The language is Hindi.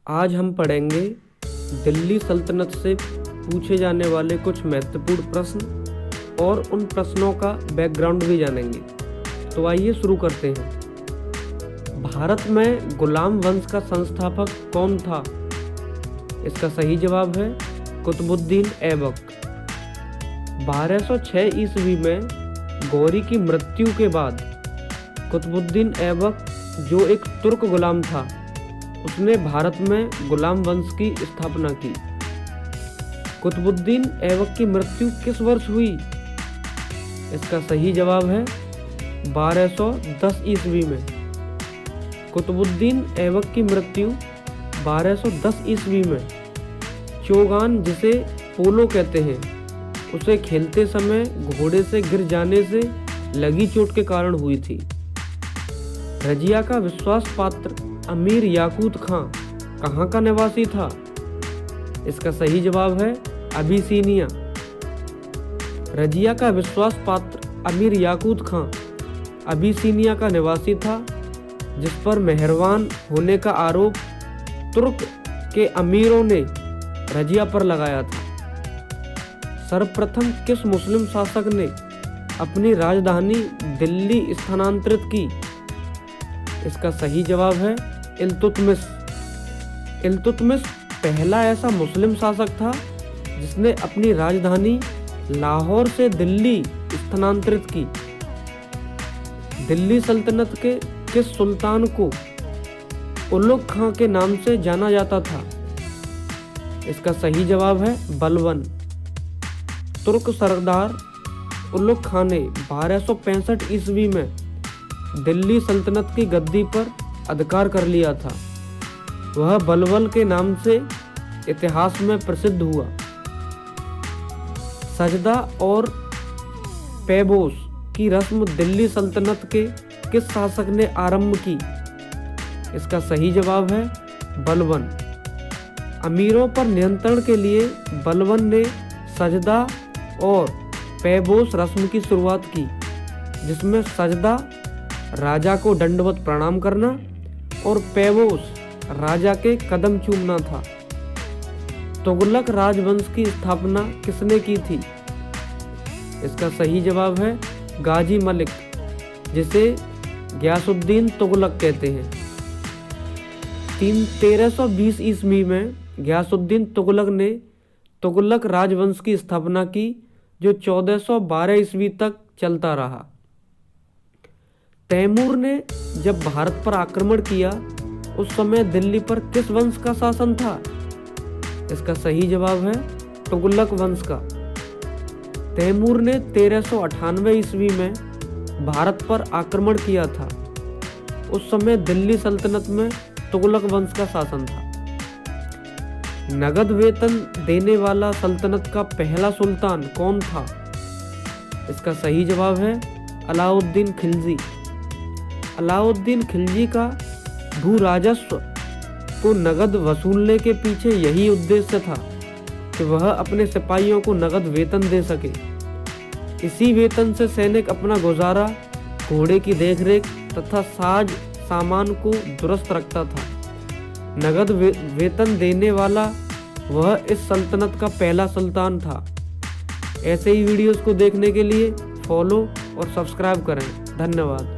आज हम पढ़ेंगे दिल्ली सल्तनत से पूछे जाने वाले कुछ महत्वपूर्ण प्रश्न और उन प्रश्नों का बैकग्राउंड भी जानेंगे। तो आइए शुरू करते हैं। भारत में गुलाम वंश का संस्थापक कौन था? इसका सही जवाब है कुतुबुद्दीन ऐबक। 1206 ईस्वी में गौरी की मृत्यु के बाद कुतुबुद्दीन ऐबक, जो एक तुर्क गुलाम था, उसने भारत में गुलाम वंश की स्थापना की। कुतुबुद्दीन ऐबक की मृत्यु किस वर्ष हुई? इसका सही जवाब है 1210 ईस्वी में। कुतुबुद्दीन ऐबक की मृत्यु 1210 ईस्वी में चोगान, जिसे पोलो कहते हैं, उसे खेलते समय घोड़े से गिर जाने से लगी चोट के कारण हुई थी। रजिया का विश्वास पात्र अमीर याकूत खां कहाँ का निवासी था? इसका सही जवाब है अबिसिनिया। रजिया का विश्वास पात्र अमीर याकूत खां अबिसिनिया का निवासी था, जिस पर मेहरबान होने का आरोप तुर्क के अमीरों ने रजिया पर लगाया था। सर्वप्रथम किस मुस्लिम शासक ने अपनी राजधानी दिल्ली स्थानांतरित की? इसका सही जवाब है इल्तुतमिश। इल्तुतमिश पहला ऐसा मुस्लिम शासक था जिसने अपनी राजधानी लाहौर से दिल्ली स्थानांतरित की। दिल्ली सल्तनत के किस सुल्तान को उलुग खां के नाम से जाना जाता था? इसका सही जवाब है बलबन। तुर्क सरदार उलुग खां ने 1265 ईस्वी में दिल्ली सल्तनत की गद्दी पर अधिकार कर लिया था। वह बलबल के नाम से इतिहास में प्रसिद्ध हुआ। सजदा और पैबोस की रस्म दिल्ली सल्तनत के किस शासक ने आरंभ की? इसका सही जवाब है बलबन। अमीरों पर नियंत्रण के लिए बलबन ने सजदा और पैबोस रस्म की शुरुआत की, जिसमें सजदा राजा को दंडवत प्रणाम करना और पैबोस राजा के कदम चूमना था। तुगलक राजवंश की स्थापना किसने की थी? इसका सही जवाब है गाजी मलिक, जिसे गयासुद्दीन तुगलक कहते हैं। 1320 ईस्वी में गयासुद्दीन तुगलक ने तुगलक राजवंश की स्थापना की, जो 1412 ईस्वी तक चलता रहा। तैमूर ने जब भारत पर आक्रमण किया, उस समय दिल्ली पर किस वंश का शासन था? इसका सही जवाब है तुगलक वंश का। तैमूर ने 1398 ईस्वी में भारत पर आक्रमण किया था। उस समय दिल्ली सल्तनत में तुगलक वंश का शासन था। नगद वेतन देने वाला सल्तनत का पहला सुल्तान कौन था? इसका सही जवाब है अलाउद्दीन खिलजी। अलाउद्दीन खिलजी का भू राजस्व को नगद वसूलने के पीछे यही उद्देश्य था कि वह अपने सिपाहियों को नगद वेतन दे सके। इसी वेतन से सैनिक अपना गुजारा, घोड़े की देखरेख तथा साज सामान को दुरुस्त रखता था। नगद वेतन देने वाला वह इस सल्तनत का पहला सुल्तान था। ऐसे ही वीडियोस को देखने के लिए फॉलो और सब्सक्राइब करें। धन्यवाद।